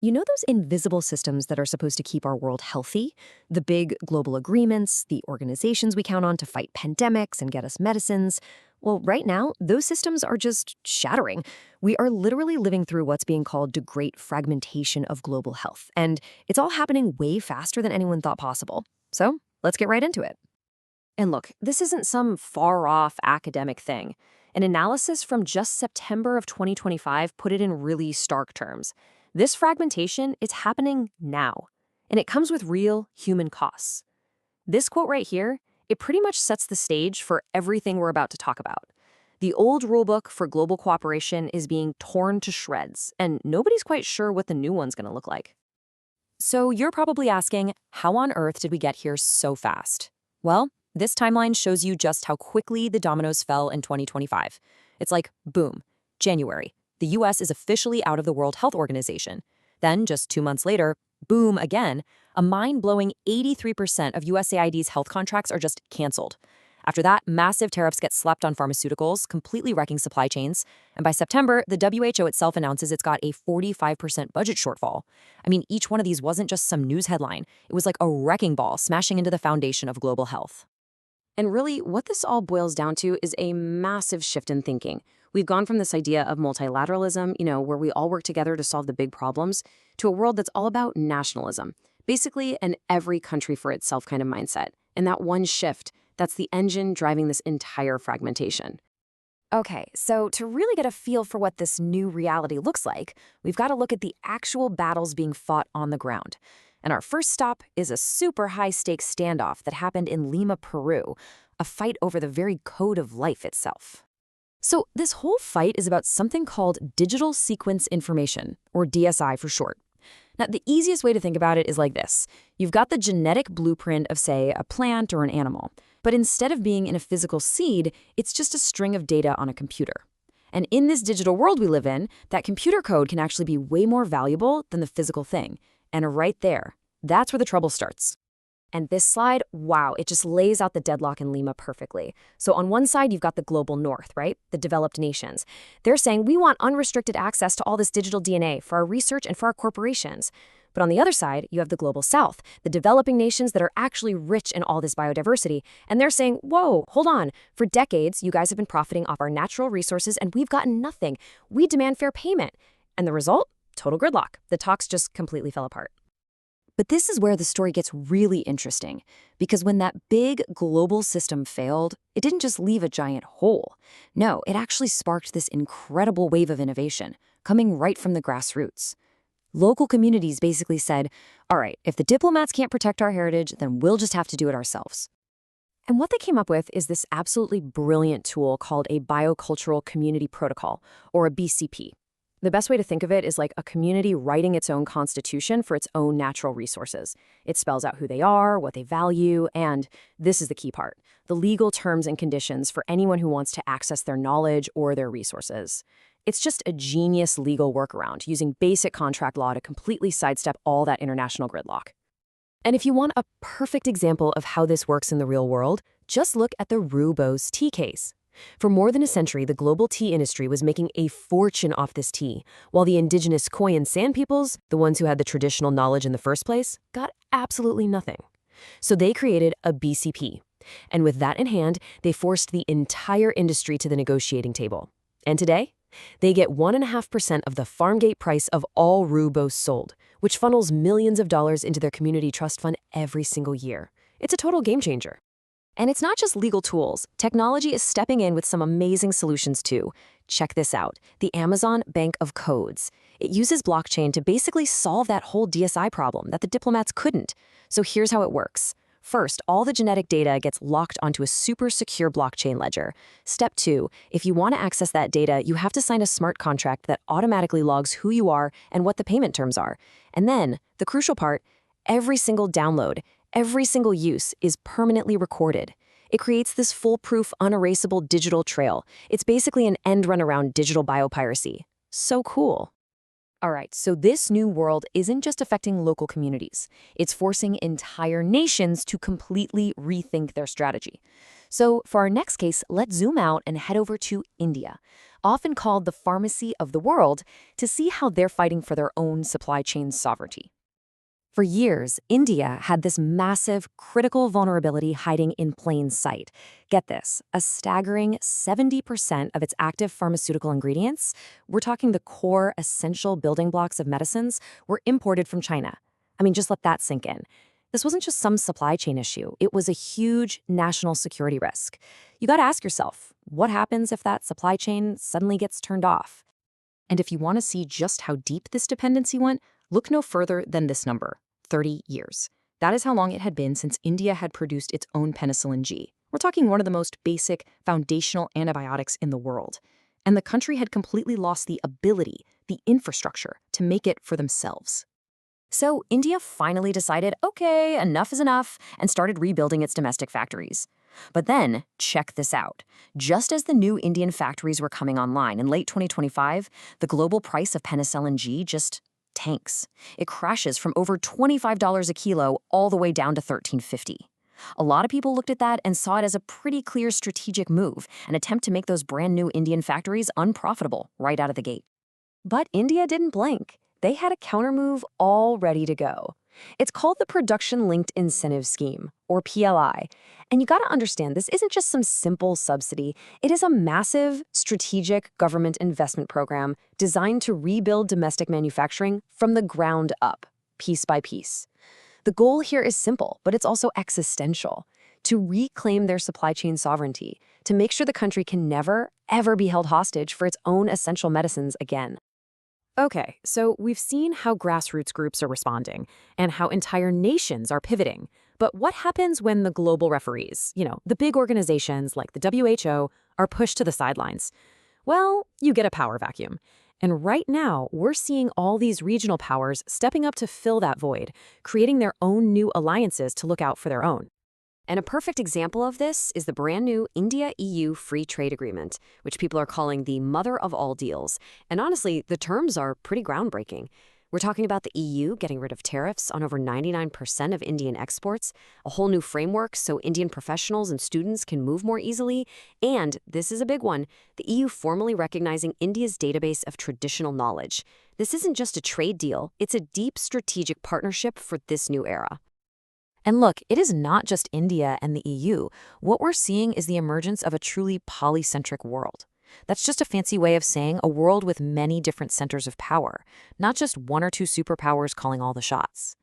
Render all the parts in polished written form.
You know those invisible systems that are supposed to keep our world healthy? The big global agreements, the organizations we count on to fight pandemics and get us medicines? Well, right now, those systems are just shattering. We are literally living through what's being called the great fragmentation of global health, and it's all happening way faster than anyone thought possible. So, let's get right into it. And look, this isn't some far-off academic thing. An analysis from just September of 2025 put it in really stark terms. This fragmentation is happening now, and it comes with real human costs. This quote right here, it pretty much sets the stage for everything we're about to talk about. The old rulebook for global cooperation is being torn to shreds, and nobody's quite sure what the new one's going to look like. So you're probably asking, how on earth did we get here so fast? Well, this timeline shows you just how quickly the dominoes fell in 2025. It's like, boom, January. The US is officially out of the World Health Organization. Then, just 2 months later, boom again, a mind-blowing 83% of USAID's health contracts are just canceled. After that, massive tariffs get slapped on pharmaceuticals, completely wrecking supply chains. And by September, the WHO itself announces it's got a 45% budget shortfall. I mean, each one of these wasn't just some news headline. It was like a wrecking ball smashing into the foundation of global health. And really, what this all boils down to is a massive shift in thinking. We've gone from this idea of multilateralism, where we all work together to solve the big problems, to a world that's all about nationalism. Basically, an every country for itself kind of mindset. And that one shift, that's the engine driving this entire fragmentation. Okay, so to really get a feel for what this new reality looks like, we've got to look at the actual battles being fought on the ground. And our first stop is a super high-stakes standoff that happened in Lima, Peru, a fight over the very code of life itself. So this whole fight is about something called digital sequence information, or DSI for short. Now, the easiest way to think about it is like this. You've got the genetic blueprint of, say, a plant or an animal, but instead of being in a physical seed, it's just a string of data on a computer. And in this digital world we live in, that computer code can actually be way more valuable than the physical thing. And right there, that's where the trouble starts. And this slide, wow, it just lays out the deadlock in Lima perfectly. So on one side, you've got the global north, right? The developed nations. They're saying, we want unrestricted access to all this digital DNA for our research and for our corporations. But on the other side, you have the global south, the developing nations that are actually rich in all this biodiversity. And they're saying, whoa, hold on. For decades, you guys have been profiting off our natural resources and we've gotten nothing. We demand fair payment. And the result? Total gridlock. The talks just completely fell apart. But this is where the story gets really interesting, because when that big global system failed, it didn't just leave a giant hole. No, it actually sparked this incredible wave of innovation, coming right from the grassroots. Local communities basically said, all right, if the diplomats can't protect our heritage, then we'll just have to do it ourselves. And what they came up with is this absolutely brilliant tool called a biocultural community protocol, or a BCP. The best way to think of it is like a community writing its own constitution for its own natural resources. It spells out who they are, what they value, and this is the key part, the legal terms and conditions for anyone who wants to access their knowledge or their resources. It's just a genius legal workaround using basic contract law to completely sidestep all that international gridlock. And if you want a perfect example of how this works in the real world, just look at the rooibos tea case. For more than a century, the global tea industry was making a fortune off this tea, while the indigenous Khoi and San peoples, the ones who had the traditional knowledge in the first place, got absolutely nothing. So they created a BCP. And with that in hand, they forced the entire industry to the negotiating table. And today, they get 1.5% of the farm gate price of all rooibos sold, which funnels millions of dollars into their community trust fund every single year. It's a total game changer. And it's not just legal tools. Technology is stepping in with some amazing solutions too. Check this out, the Amazon Bank of Codes. It uses blockchain to basically solve that whole DSI problem that the diplomats couldn't. So here's how it works. First, all the genetic data gets locked onto a super secure blockchain ledger. Step 2, if you want to access that data, you have to sign a smart contract that automatically logs who you are and what the payment terms are. And then, the crucial part, every single download, every single use is permanently recorded. It creates this foolproof, unerasable digital trail. It's basically an end run around digital biopiracy. So cool. All right, so this new world isn't just affecting local communities. It's forcing entire nations to completely rethink their strategy. So for our next case, let's zoom out and head over to India, often called the pharmacy of the world, to see how they're fighting for their own supply chain sovereignty. For years, India had this massive, critical vulnerability hiding in plain sight. Get this, a staggering 70% of its active pharmaceutical ingredients, we're talking the core, essential building blocks of medicines, were imported from China. I mean, just let that sink in. This wasn't just some supply chain issue, it was a huge national security risk. You gotta ask yourself, what happens if that supply chain suddenly gets turned off? And if you want to see just how deep this dependency went, look no further than this number, 30 years. That is how long it had been since India had produced its own penicillin G. We're talking one of the most basic, foundational antibiotics in the world. And the country had completely lost the ability, the infrastructure, to make it for themselves. So India finally decided, okay, enough is enough, and started rebuilding its domestic factories. But then, check this out. Just as the new Indian factories were coming online in late 2025, the global price of penicillin G just tanks. It crashes from over $25 a kilo all the way down to $13.50. A lot of people looked at that and saw it as a pretty clear strategic move, an attempt to make those brand new Indian factories unprofitable right out of the gate. But India didn't blink. They had a countermove all ready to go. It's called the Production Linked Incentive Scheme, or PLI. And you gotta understand, this isn't just some simple subsidy. It is a massive, strategic government investment program designed to rebuild domestic manufacturing from the ground up, piece by piece. The goal here is simple, but it's also existential: to reclaim their supply chain sovereignty, to make sure the country can never, ever be held hostage for its own essential medicines again. Okay, so we've seen how grassroots groups are responding and how entire nations are pivoting. But what happens when the global referees, the big organizations like the WHO, are pushed to the sidelines? Well, you get a power vacuum. And right now, we're seeing all these regional powers stepping up to fill that void, creating their own new alliances to look out for their own. And a perfect example of this is the brand new India-EU Free Trade Agreement, which people are calling the mother of all deals. And honestly, the terms are pretty groundbreaking. We're talking about the EU getting rid of tariffs on over 99% of Indian exports, a whole new framework so Indian professionals and students can move more easily, and, this is a big one, the EU formally recognizing India's database of traditional knowledge. This isn't just a trade deal, it's a deep strategic partnership for this new era. And look, it is not just India and the EU. What we're seeing is the emergence of a truly polycentric world. That's just a fancy way of saying a world with many different centers of power, not just one or two superpowers calling all the shots.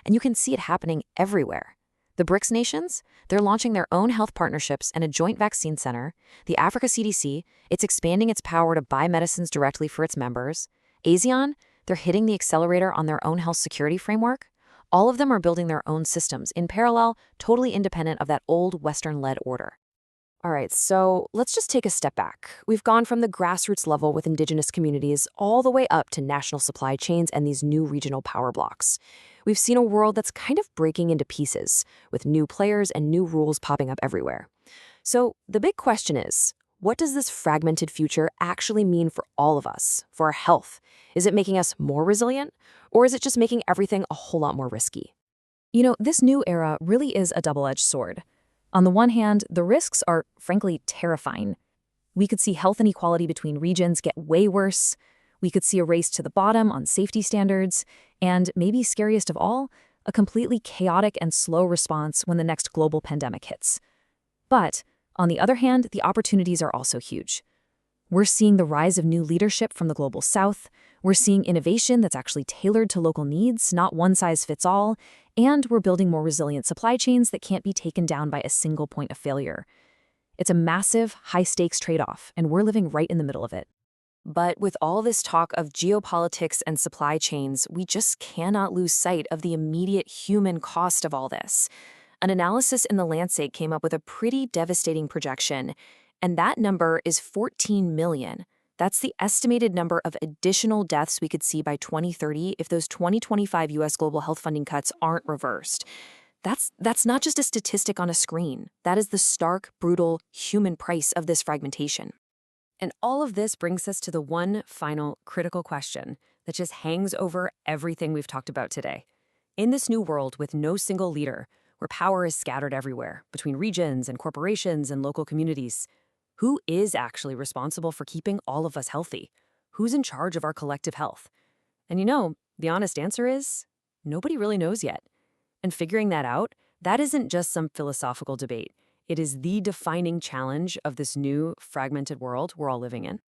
And you can see it happening everywhere. The BRICS nations, they're launching their own health partnerships and a joint vaccine center. The Africa CDC, it's expanding its power to buy medicines directly for its members. ASEAN, they're hitting the accelerator on their own health security framework. All of them are building their own systems in parallel, totally independent of that old Western-led order. All right, so let's just take a step back. We've gone from the grassroots level with indigenous communities all the way up to national supply chains and these new regional power blocks. We've seen a world that's kind of breaking into pieces, with new players and new rules popping up everywhere. So the big question is, what does this fragmented future actually mean for all of us, for our health? Is it making us more resilient, or is it just making everything a whole lot more risky? This new era really is a double-edged sword. On the one hand, the risks are, frankly, terrifying. We could see health inequality between regions get way worse. We could see a race to the bottom on safety standards. And maybe scariest of all, a completely chaotic and slow response when the next global pandemic hits. But, on the other hand, the opportunities are also huge. We're seeing the rise of new leadership from the global south. We're seeing innovation that's actually tailored to local needs, not one size fits all. And we're building more resilient supply chains that can't be taken down by a single point of failure. It's a massive, high-stakes trade-off, and we're living right in the middle of it. But with all this talk of geopolitics and supply chains, we just cannot lose sight of the immediate human cost of all this. An analysis in The Lancet came up with a pretty devastating projection, and that number is 14 million. That's the estimated number of additional deaths we could see by 2030 if those 2025 U.S. global health funding cuts aren't reversed. That's not just a statistic on a screen. That is the stark, brutal, human price of this fragmentation. And all of this brings us to the one final critical question that just hangs over everything we've talked about today. In this new world with no single leader, where power is scattered everywhere, between regions and corporations and local communities, Who is actually responsible for keeping all of us healthy? Who's in charge of our collective health? And the honest answer is nobody really knows yet. And figuring that out, that isn't just some philosophical debate. It is the defining challenge of this new, fragmented world we're all living in.